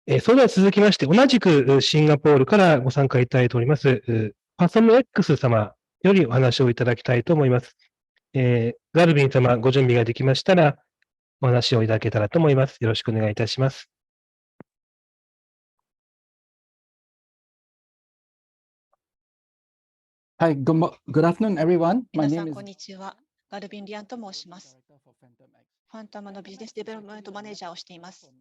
それでは続きまして、同じくシンガポールからご参加いただいております、FathomX 様よりお話をいただきたいと思います。ガルビン様、ご準備ができましたら、お話をいただけたらと思います。よろしくお願いいたします。Hi, good afternoon, everyone. 皆さん、こんにちは。ガルビン・リアンと申します。ファンタムのビジネスデベロップメントマネージャーをしています。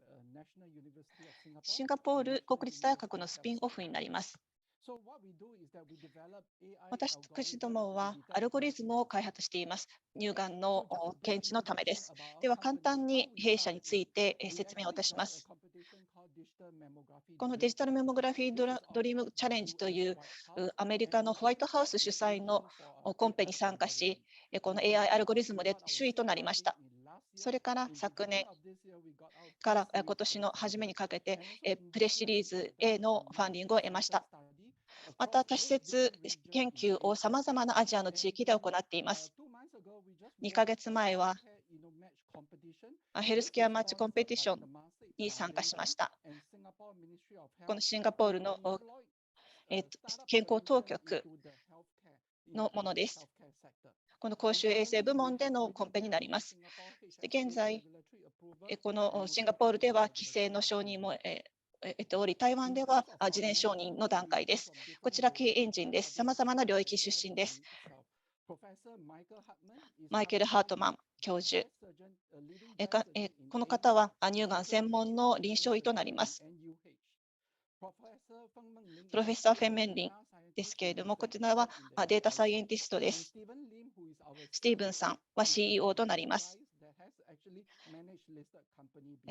シンガポール国立大学のスピンオフになります。私たちどもはアルゴリズムを開発しています。乳がんの検知のためです。では、簡単に弊社について説明をいたします。このデジタルメモグラフィードリームチャレンジというアメリカのホワイトハウス主催のコンペに参加し、この AI アルゴリズムで首位となりました。それから昨年から今年の初めにかけてプレシリーズ A のファンディングを得ました。また多施設研究をさまざまなアジアの地域で行っています。2ヶ月前はヘルスケアマッチコンペティションに参加しました。このシンガポールの健康当局のものです。この公衆衛生部門でのコンペになります。現在、このシンガポールでは規制の承認も得ており、台湾では事前承認の段階です。こちら、キーエンジンです。さまざまな領域出身です。マイケル・ハートマン教授。この方は乳がん専門の臨床医となります。プロフェッサー・フェンメンリンですけれども、こちらはデータサイエンティストです。スティーブンさんは CEO となります。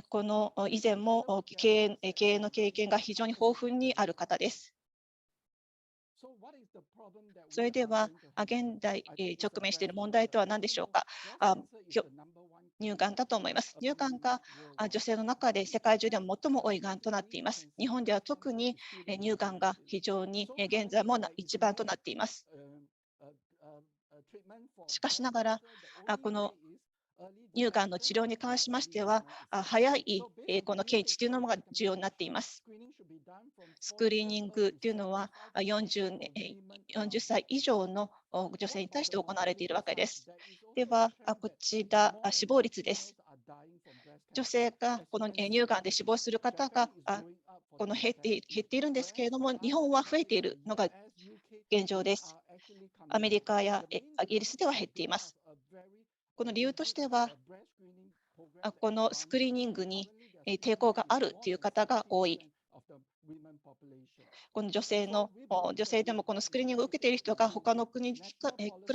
この以前も経営の経験が非常に豊富にある方です。それでは、現在直面している問題とは何でしょうか。乳がんだと思います。乳がんが女性の中で世界中でも最も多いがんとなっています。日本では特に乳がんが非常に現在も一番となっています。しかしながら、この乳がんの治療に関しましては、早いこの検知というのが重要になっています。スクリーニングというのは40歳以上の女性に対して行われているわけです。では、こちら、死亡率です。女性がこの乳がんで死亡する方が減っているんですけれども、日本は増えているのが現状です。アメリカやイギリスでは減っています。この理由としては、このスクリーニングに抵抗があるという方が多い。この女性でもこのスクリーニングを受けている人が他の国に比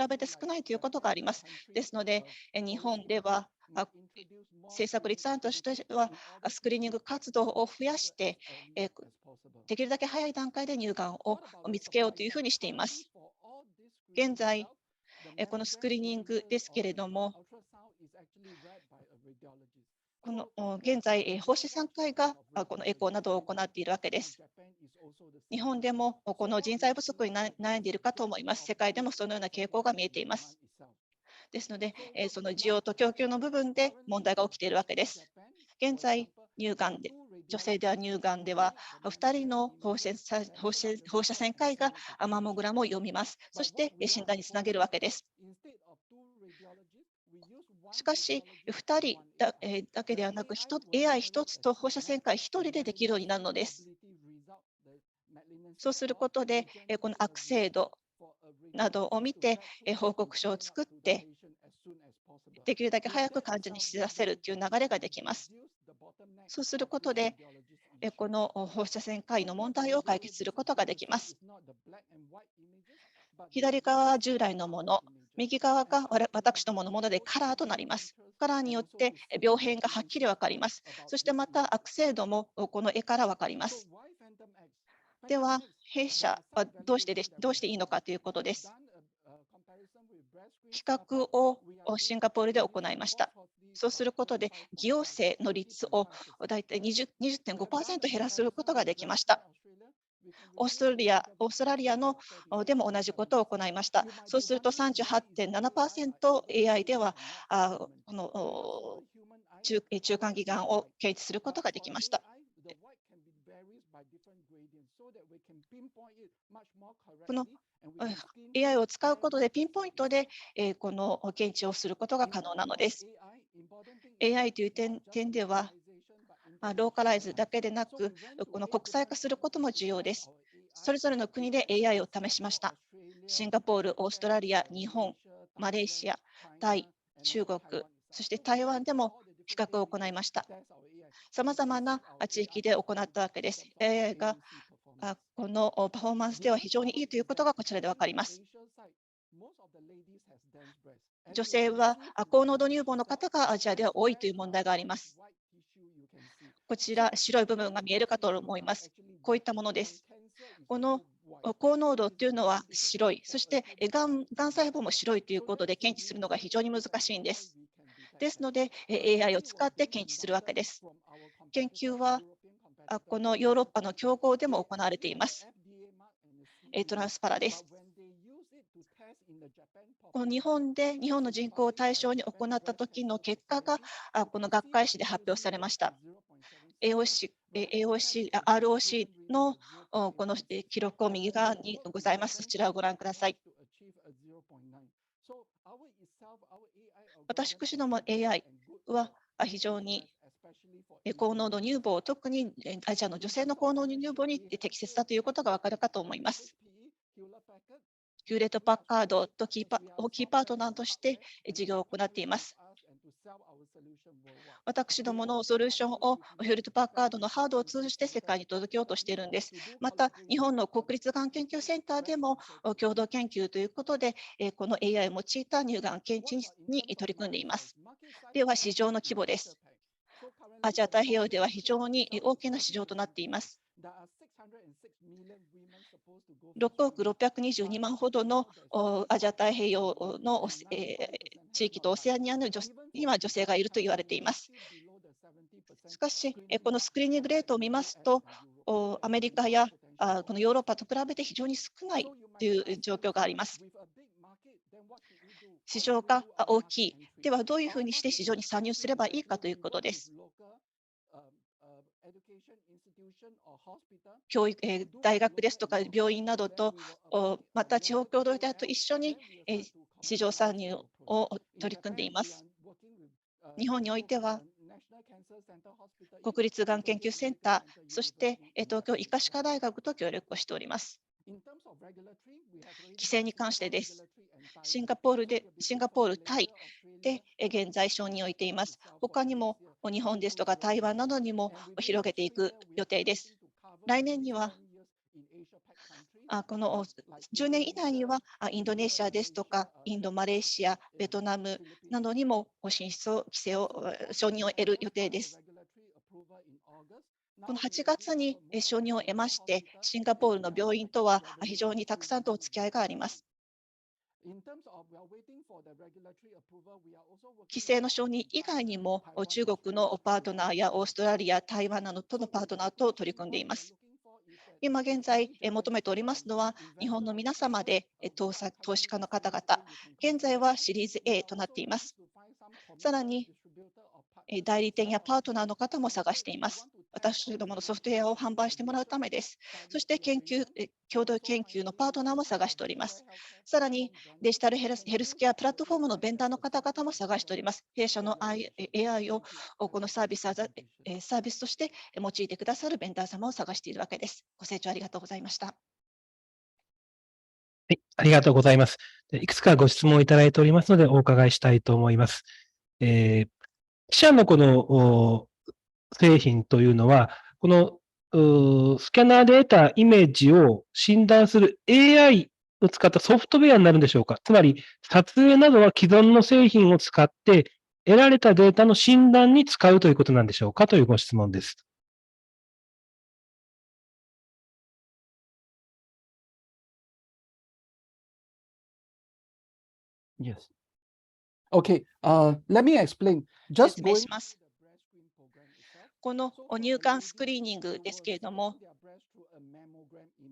べて少ないということがあります。ですので、日本では政策立案としてはスクリーニング活動を増やして、できるだけ早い段階で乳がんを見つけようというふうにしています。現在、このスクリーニングですけれども、この現在、放射線科医がこのエコーなどを行っているわけです。日本でもこの人材不足に悩んでいるかと思います。世界でもそのような傾向が見えています。ですので、その需要と供給の部分で問題が起きているわけです。現在、乳がんで、女性では乳がんでは、2人の放射線科医がマンモグラムを読みます。そして診断につなげるわけです。しかし、2人だけではなく、AI1 つと放射線科医1人でできるようになるのです。そうすることで、この悪性度などを見て、報告書を作って、できるだけ早く患者に知らせるという流れができます。そうすることで、この放射線科医の問題を解決することができます。左側は従来のもの、右側が私どものものでカラーとなります。カラーによって病変がはっきり分かります。そしてまた悪性度もこの絵から分かります。では、弊社はどうしていいのかということです。比較をシンガポールで行いました。そうすることで、偽陽性の率をだいたい 20.5% 減らすことができました。オーストラリアのでも同じことを行いました。そうすると 38.7% AI ではこの中間義眼を検知することができました。このAI を使うことでピンポイントでこの検知をすることが可能なのです。AI という点では、ローカライズだけでなく、この国際化することも重要です。それぞれの国で AI を試しました。シンガポール、オーストラリア、日本、マレーシア、タイ、中国、そして台湾でも比較を行いました。さまざまな地域で行ったわけです。AI がこのパフォーマンスでは非常にいいということがこちらで分かります。女性は高濃度乳房の方がアジアでは多いという問題があります。こちら白い部分が見えるかと思います。こういったものです。この高濃度というのは白い、そしてがん細胞も白いということで検知するのが非常に難しいんです。ですので AI を使って検知するわけです。研究はこのヨーロッパの競合でも行われています。トランスパラです。この日本の人口を対象に行った時の結果がこの学会誌で発表されました。ROC のこの記録を右側にございます。そちらをご覧ください。私ども AI は非常に高濃度乳房、特にアジアの女性の高濃度乳房に適切だということが分かるかと思います。ヒューレット・パッカードとキーパートナーとして事業を行っています。私どものソリューションをヒューレット・パッカードのハードを通じて世界に届けようとしているんです。また、日本の国立がん研究センターでも共同研究ということで、この AI を用いた乳がん検知に取り組んでいます。では、市場の規模です。アジア太平洋では非常に大きな市場となっています。6億622万ほどのアジア太平洋の地域とオセアニアには女性がいると言われています。しかし、このスクリーニングレートを見ますと、アメリカやこのヨーロッパと比べて非常に少ないという状況があります。市場が大きい。では、どういうふうにして市場に参入すればいいかということです。大学ですとか病院などと、また地方共同体と一緒に市場参入を取り組んでいます。日本においては、国立がん研究センター、そして東京医科歯科大学と協力をしております。規制に関してです。シンガポール、タイで現在承認を得ています。他にも日本ですとか台湾などにも広げていく予定です。来年にはこの10年以内にはインドネシアですとかインド、マレーシア、ベトナムなどにも進出を承認を得る予定です。この8月に承認を得まして、シンガポールの病院とは非常にたくさんとお付き合いがあります。規制の承認以外にも中国のパートナーやオーストラリア、台湾などとのパートナーと取り組んでいます。今現在求めておりますのは日本の皆様で投資家の方々、現在はシリーズ A となっています。さらに代理店やパートナーの方も探しています。私どものソフトウェアを販売してもらうためです。そして共同研究のパートナーも探しております。さらにデジタルヘルスケアプラットフォームのベンダーの方々も探しております。弊社の AI をこのサービスとして用いてくださるベンダー様を探しているわけです。ご清聴ありがとうございました。はい、ありがとうございます。いくつかご質問いただいておりますので、お伺いしたいと思います。記者のこの製品というのは、このスキャナーで得たイメージを診断する AI を使ったソフトウェアになるんでしょうか。つまり、撮影などは既存の製品を使って、得られたデータの診断に使うということなんでしょうかというご質問です。Yes. Okay. Let me explain. 説明します。この乳がんスクリーニングですけれども、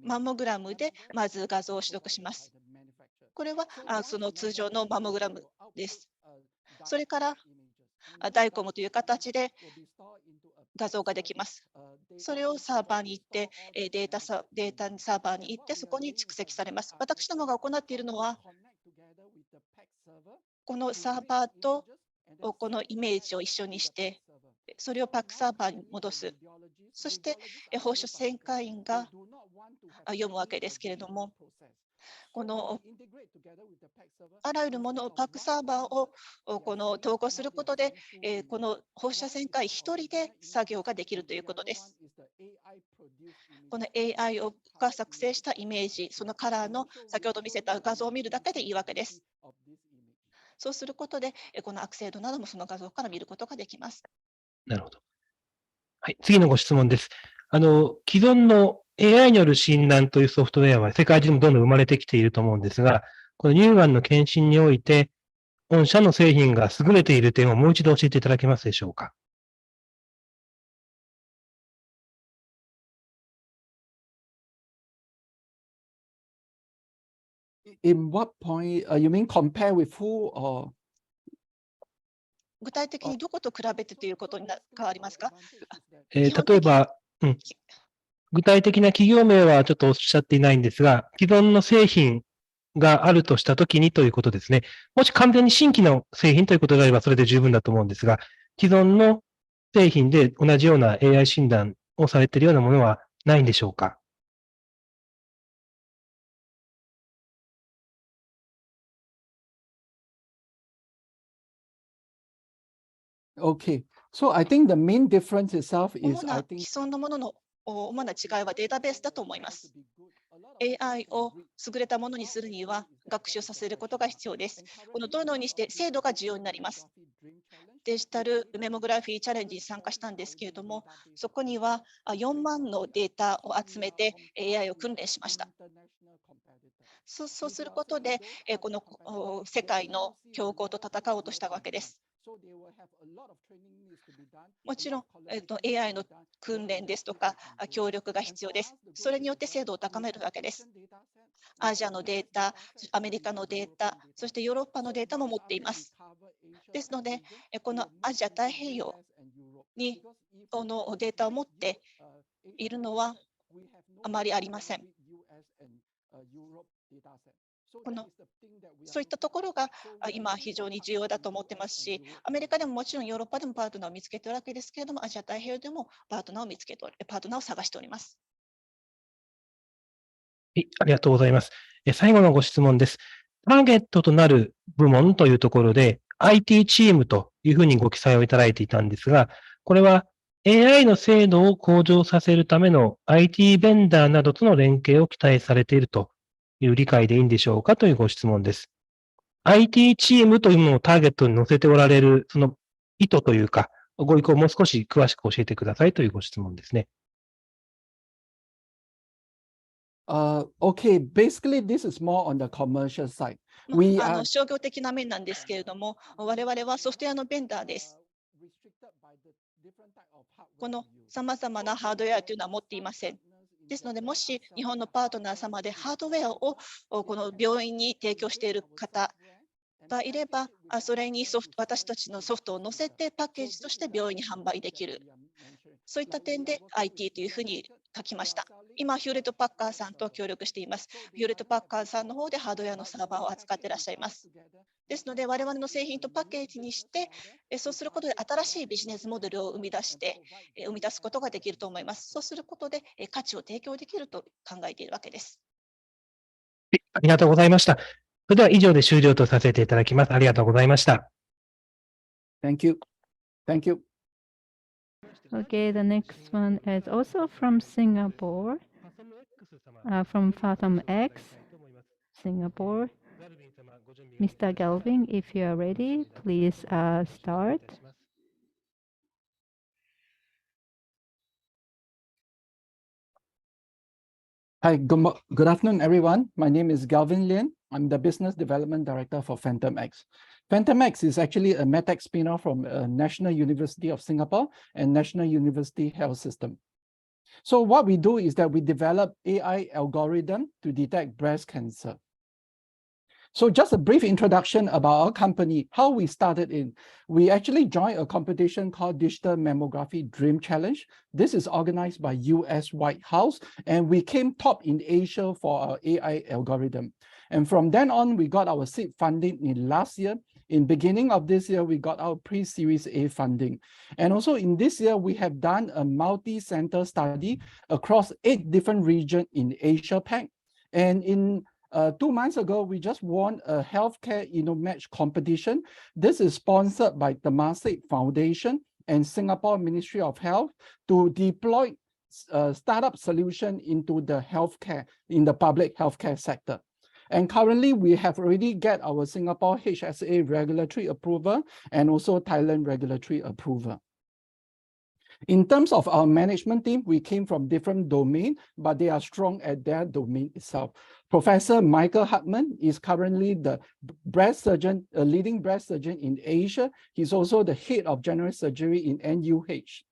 マンモグラムでまず画像を取得します。これはその通常のマンモグラムです。それからダイコムという形で画像ができます。それをサーバーに行って、データサーバーに行って、そこに蓄積されます。私どもが行っているのは、このサーバーとこのイメージを一緒にして、それをパックサーバーに戻す。そして、放射線科員が読むわけですけれども、このあらゆるものをパックサーバーを統合することで、この放射線科医1人で作業ができるということです。この AI が作成したイメージ、そのカラーの先ほど見せた画像を見るだけでいいわけです。そうすることで、この悪性度などもその画像から見ることができます。なるほど。はい、次のご質問です。既存の AI による診断というソフトウェアは世界中でもどんどん生まれてきていると思うんですが、この乳がんの検診において、御社の製品が優れている点をもう一度教えていただけますでしょうか。In what point, you mean compare with who or? 具体的にどこと比べてということに変わりますか？例えば、具体的な企業名はちょっとおっしゃっていないんですが、既存の製品があるとしたときにということですね。もし完全に新規の製品ということであればそれで十分だと思うんですが、既存の製品で同じような AI 診断をされているようなものはないんでしょうか。Okay, so I think the main difference itself 主 is, な I 既 think, 存のものの主な違いはデータベースだと思います。AI を優れたものにするには学習させることが必要です。このどのようにして精度が重要になります。デジタルメモグラフィーチャレンジに参加したんですけれども、そこには4万のデータを集めて AI を訓練しました。そうすることで、この世界の競合と戦おうとしたわけです。もちろん、AI の訓練ですとか協力が必要です。それによって精度を高めるわけです。アジアのデータ、アメリカのデータ、そしてヨーロッパのデータも持っています。ですので、このアジア太平洋にこのデータを持っているのはあまりありません。そういったところが今非常に重要だと思っていますし、アメリカでももちろんヨーロッパでもパートナーを見つけているわけですけれども、アジア太平洋でもパートナーを探しております。はい、ありがとうございます。最後のご質問です。ターゲットとなる部門というところで IT チームというふうにご記載をいただいていたんですが、これは AI の精度を向上させるための IT ベンダーなどとの連携を期待されているという理解でいいんでしょうかというご質問です。IT チームというものをターゲットに載せておられる、その意図というか、ご意向をもう少し詳しく教えてくださいというご質問ですね。Okay, basically this is more on the commercial side. 商業的な面なんですけれども、我々はソフトウェアのベンダーです。このさまざまなハードウェアというのは持っていません。ですので、もし日本のパートナー様でハードウェアをこの病院に提供している方がいれば、それに私たちのソフトを載せてパッケージとして病院に販売できる。そういった点で IT というふうに書きました。今、ヒューレット・パッカーさんと協力しています。ヒューレット・パッカーさんの方でハードウェアのサーバーを扱っていらっしゃいます。ですので、我々の製品とパッケージにして、そうすることで新しいビジネスモデルを生み出すことができると思います。そうすることで価値を提供できると考えているわけです。ありがとうございました。それでは以上で終了とさせていただきます。ありがとうございました。Thank you. Thank you. Okay, the next one is also from Singapore, from FathomX, Singapore. Mr. Galvin, if you are ready, please start. Hi, good afternoon, everyone. My name is Galvin Lin. I'm the Business Development Director for FathomX. FathomX is actually a medtech spin-off from National University of Singapore and National University Health System. So what we do is that we develop AI algorithm to detect breast cancer. So just a brief introduction about our company, how we started in. We actually joined a competition called Digital Mammography Dream Challenge. This is organized by US White House, and we came top in Asia for our AI algorithm. And from then on, we got our seed funding in last year. In beginning of this year, we got our pre-series A funding. And also in this year, we have done a multi-center study across 8 different regions in Asia Pac. And in 2 months ago, we just won a healthcare InnoMatch competition. This is sponsored by the Temasek Foundation and Singapore Ministry of Health to deploy startup solution into the healthcare, in the public healthcare sector. And currently, we have already got our Singapore HSA regulatory approval and also Thailand regulatory approval. In terms of our management team, we came from different domains, but they are strong at their domain itself. Professor Michael Hartman is currently the breast surgeon, a leading breast surgeon in Asia. He's also the head of general surgery in NUH.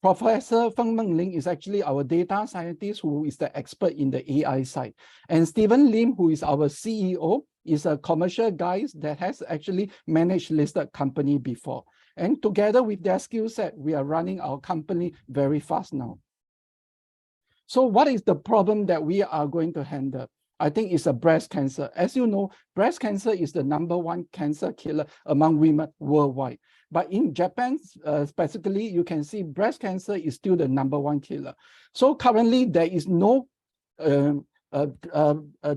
Professor Feng Meng Ling is actually our data scientist who is the expert in the AI side. And Stephen Lim, who is our CEO, is a commercial guy that has actually managed listed company before. And together with their skill set, we are running our company very fast now. So what is the problem that we are going to handle? I think it's a breast cancer. As you know, breast cancer is the #1 cancer killer among women worldwide. But in Japan, specifically, you can see breast cancer is still the #1 killer. So currently, there is no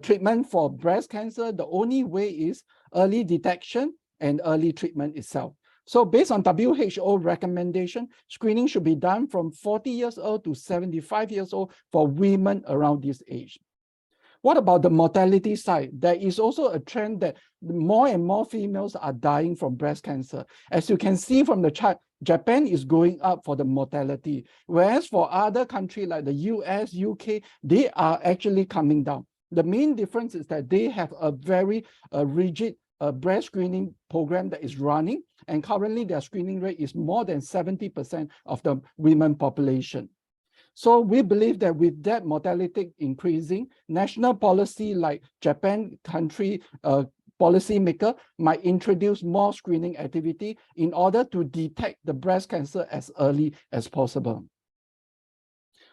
treatment for breast cancer. The only way is early detection and early treatment itself. So based on WHO recommendation, screening should be done from 40 years old to 75 years old for women around this age. What about the mortality side? There is also a trend that more and more females are dying from breast cancer. As you can see from the chart, Japan is going up for the mortality, whereas for other countries like the US, UK, they are actually coming down. The main difference is that they have a very rigid breast screening program that is running, and currently their screening rate is more than 70% of the women population. So we believe that with that mortality increasing, national policy like Japan country policymaker might introduce more screening activity in order to detect the breast cancer as early as possible.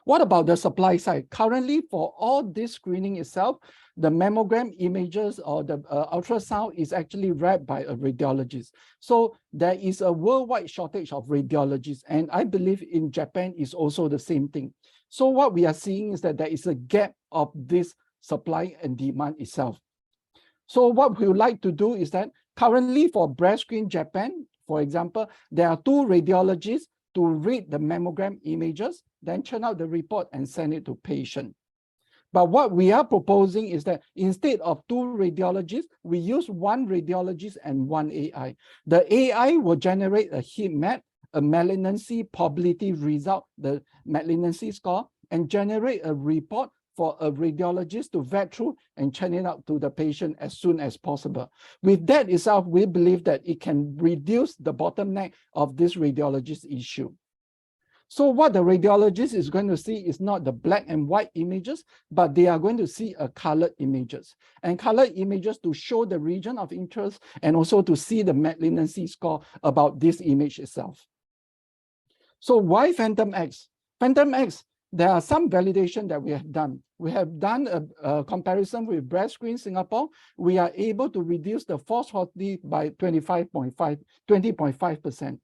What about the supply side? Currently, for all this screening itself, the mammogram images or the ultrasound is actually read by a radiologist. So there is a worldwide shortage of radiologists. And I believe in Japan is also the same thing. So what we are seeing is that there is a gap of this supply and demand itself. So what we would like to do is that currently for breast screen Japan, for example, there are 2 radiologists to read the mammogram images, then churn out the report and send it to patient. But what we are proposing is that instead of 2 radiologists, we use 1 radiologist and 1 AI. The AI will generate a heat map, a malignancy probability result, the malignancy score, and generate a report for a radiologist to vet through and churn it out to the patient as soon as possible. With that itself, we believe that it can reduce the bottleneck of this radiologist issue. So what the radiologist is going to see is not the black and white images, but they are going to see a colored images. And colored images to show the region of interest and also to see the malignancy score about this image itself. So why FathomX? FathomX, there are some validation that we have done. We have done a comparison with breast screen Singapore. We are able to reduce the false positivity by 20.5%.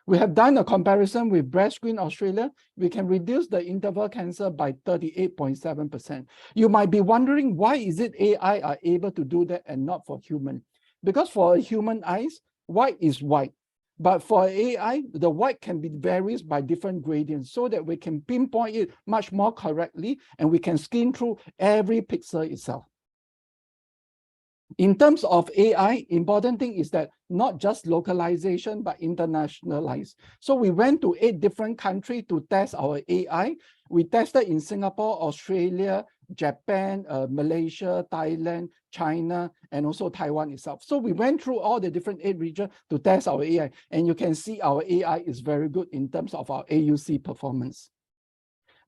We have done a comparison with breast screen Australia. We can reduce the interval cancer by 38.7%. You might be wondering, why is it AI are able to do that and not for human? Because for a human eyes, white is white. But for AI, the white can be varies by different gradients so that we can pinpoint it much more correctly and we can scan through every pixel itself. In terms of AI, important thing is that not just localization, but internationalized. So we went to 8 different countries to test our AI. We tested in Singapore, Australia, Japan, Malaysia, Thailand, China, and also Taiwan itself. So we went through all the different 8 regions to test our AI. And you can see our AI is very good in terms of our AUC performance.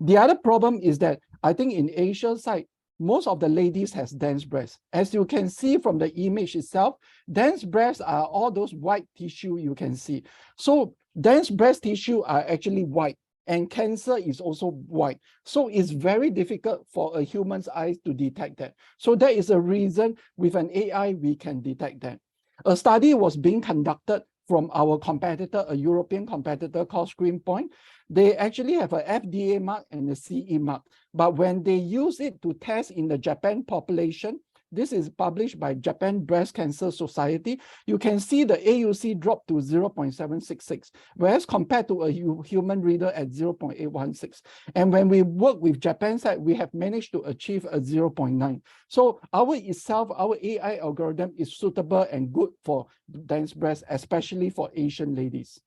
The other problem is that I think in Asia side, most of the ladies has dense breasts. As you can see from the image itself, dense breasts are all those white tissue you can see. So dense breast tissue are actually white, and cancer is also white. So it's very difficult for a human's eyes to detect that. So that is a reason with an AI, we can detect that. A study was being conducted from our competitor, a European competitor called ScreenPoint. They actually have a FDA mark and a CE mark. But when they use it to test in the Japan population, this is published by Japan Breast Cancer Society, you can see the AUC drop to 0.766, whereas compared to a human reader at 0.816. And when we work with Japan side, we have managed to achieve a 0.9. So our AI algorithm is suitable and good for dense breast, especially for Asian ladies.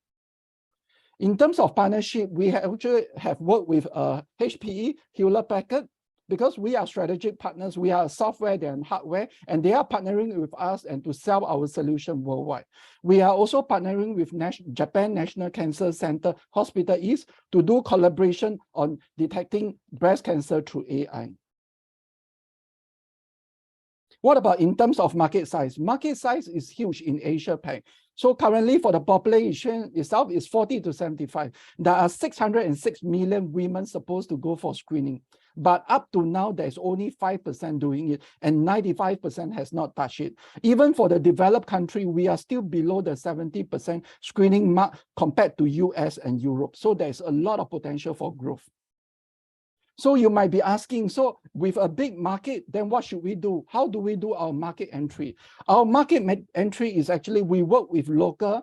In terms of partnership, we actually have worked with HPE, Hewlett-Packard, because we are strategic partners. We are software and hardware, and they are partnering with us and to sell our solution worldwide. We are also partnering with Japan National Cancer Center Hospital East to do collaboration on detecting breast cancer through AI. What about in terms of market size? Market size is huge in Asia-Pac. So currently for the population itself is 40 to 75. There are 606 million women supposed to go for screening. But up to now, there's only 5% doing it, and 95% has not touched it. Even for the developed country, we are still below the 70% screening mark compared to US and Europe. So there's a lot of potential for growth. So you might be asking, so with a big market, then what should we do? How do we do our market entry? Our market entry is actually, we work with local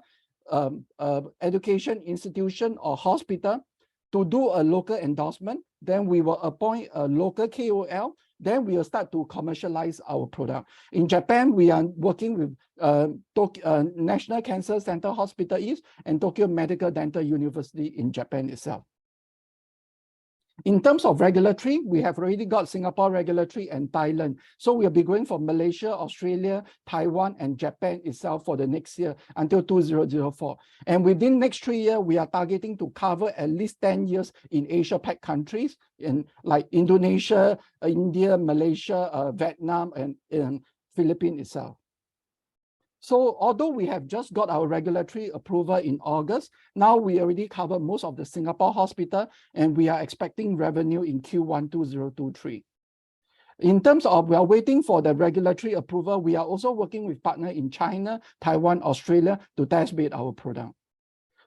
education institution or hospital to do a local endorsement. Then we will appoint a local KOL. Then we will start to commercialize our product. In Japan, we are working with National Cancer Center Hospital East and Tokyo Medical Dental University in Japan itself. In terms of regulatory, we have already got Singapore regulatory and Thailand. So we'll be going for Malaysia, Australia, Taiwan, and Japan itself for the next year until 2004. And within next 3 years, we are targeting to cover at least 10 years in Asia-Pac countries, like Indonesia, India, Malaysia, Vietnam, and Philippines itself. So although we have just got our regulatory approval in August, now we already cover most of the Singapore hospital, and we are expecting revenue in Q1 2023. In terms of we are waiting for the regulatory approval, we are also working with partners in China, Taiwan, Australia to test bed our product.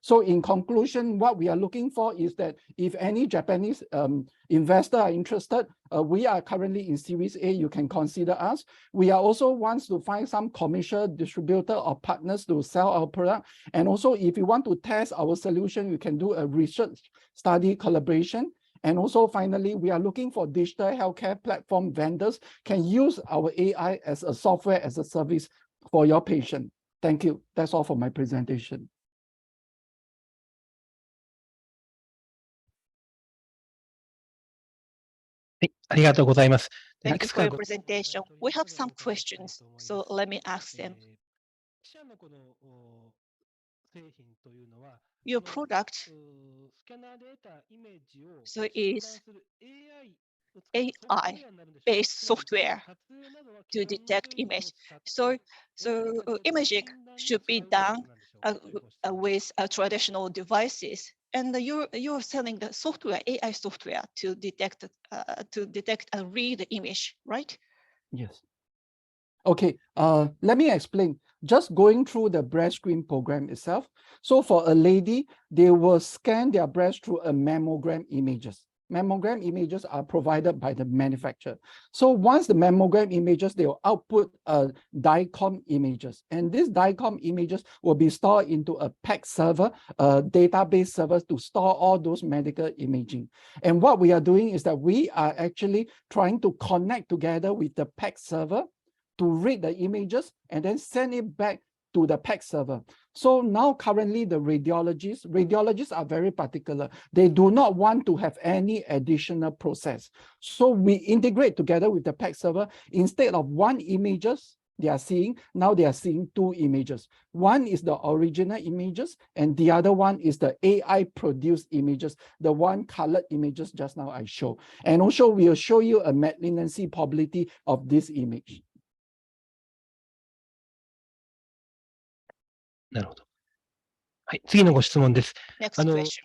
So in conclusion, what we are looking for is that if any Japanese investor are interested, we are currently in Series A, you can consider us. We are also wants to find some commercial distributor or partners to sell our product. And also if you want to test our solution, you can do a research study collaboration. And also finally, we are looking for digital healthcare platform vendors can use our AI as a software as a service for your patient. Thank you. That's all for my presentation. Thank you for your presentation. We have some questions, so let me ask them. Your product is AI-based software to detect image. So imaging should be done with traditional devices. And you're selling the software, AI software, to detect and read the image, right? Yes. Okay. Let me explain. Just going through the breast screen program itself. So for a lady, they will scan their breast through a mammogram images. Mammogram images are provided by the manufacturer. So once the mammogram images, they will output DICOM images. And these DICOM images will be stored into a PACS server, a database server to store all those medical imaging. And what we are doing is that we are actually trying to connect together with the PACS server to read the images and then send it back to the PACS server. So now currently the radiologists are very particular. They do not want to have any additional process. So we integrate together with the PACS server. Instead of one images, they are seeing, now they are seeing two images. One is the original images, and the other one is the AI-produced images, the one colored images just now I show. And also, we'll show you a malignancy probability of this image. なるほど。はい、次のご質問です。 Next question.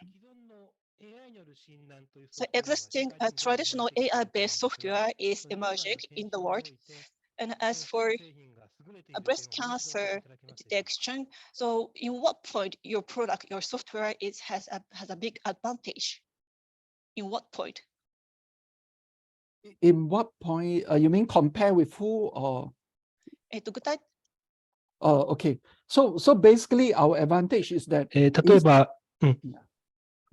So existing traditional AI-based software is emerging in the world. And as for breast cancer detection, so in what point your product, your software has a big advantage? In what point? In what point, you mean compare with who or? Okay. So basically our advantage is that 例えば、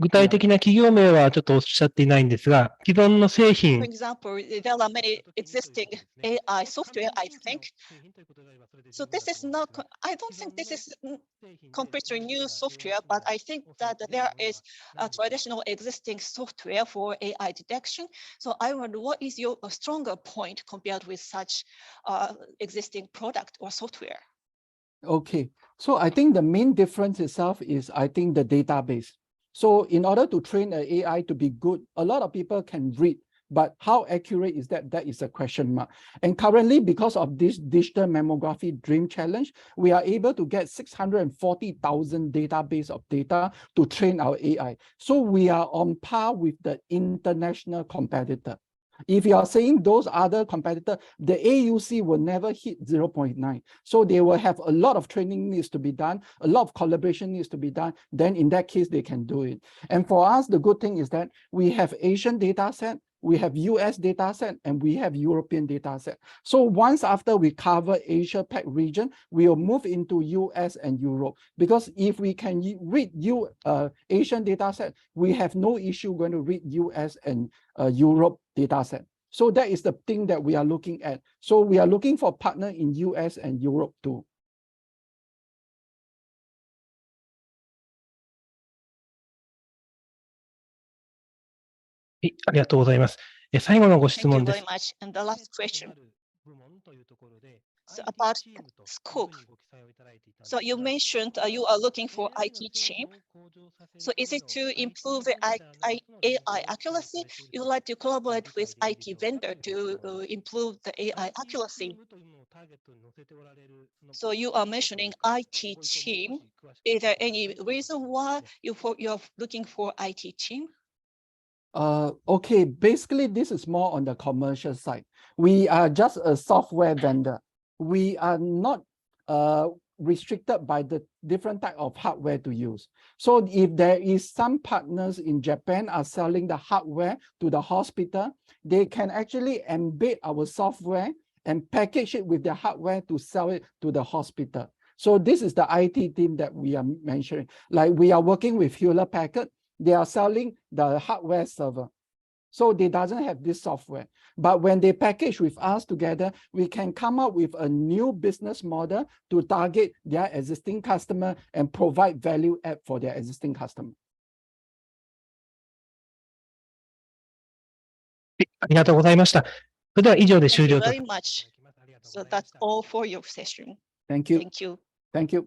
具体的な企業名はちょっとおっしゃっていないんですが、既存の製品。 For example, there are many existing AI software, I think. So this is not, I don't think this is completely new software, but I think that there is a traditional existing software for AI detection. So I wonder, what is your stronger point compared with such existing product or software? Okay, so I think the main difference itself is, I think, the database. So in order to train an AI to be good, a lot of people can read, but how accurate is that? That is a question mark. And currently, because of this digital mammography dream challenge, we are able to get 640,000 database of data to train our AI. So we are on par with the international competitor. If you are saying those other competitors, the AUC will never hit 0.9. So they will have a lot of training needs to be done, a lot of collaboration needs to be done. Then in that case, they can do it. And for us, the good thing is that we have Asian data set, we have US data set, and we have European data set. So once after we cover Asia Pac region, we will move into US and Europe. Because if we can read Asian data set, we have no issue going to read US and Europe data set. So that is the thing that we are looking at. So we are looking for partner in US and Europe too. はい、ありがとうございます。最後のご質 Thank you 問で very す。 much. And the last question. So about scope. So you mentioned you are looking for IT team. So is it to improve the AI accuracy? You would like to collaborate with IT vendor to improve the AI accuracy. So you are mentioning IT team. Is there any reason why you're looking for IT team? Okay, basically this is more on the commercial side. We are just a software vendor. We are not restricted by the different type of hardware to use. So if there is some partners in Japan are selling the hardware to the hospital, they can actually embed our software and package it with the hardware to sell it to the hospital. So this is the IT team that we are mentioning. Like we are working with Hewlett Packard. They are selling the hardware server. So they doesn't have this software. But when they package with us together, we can come up with a new business model to target their existing customer and provide value add for their existing customer. ありがとうございました。それでは以上で終 Thank you 了と。 very much. So that's all for your session. Thank you. Thank you. Thank you.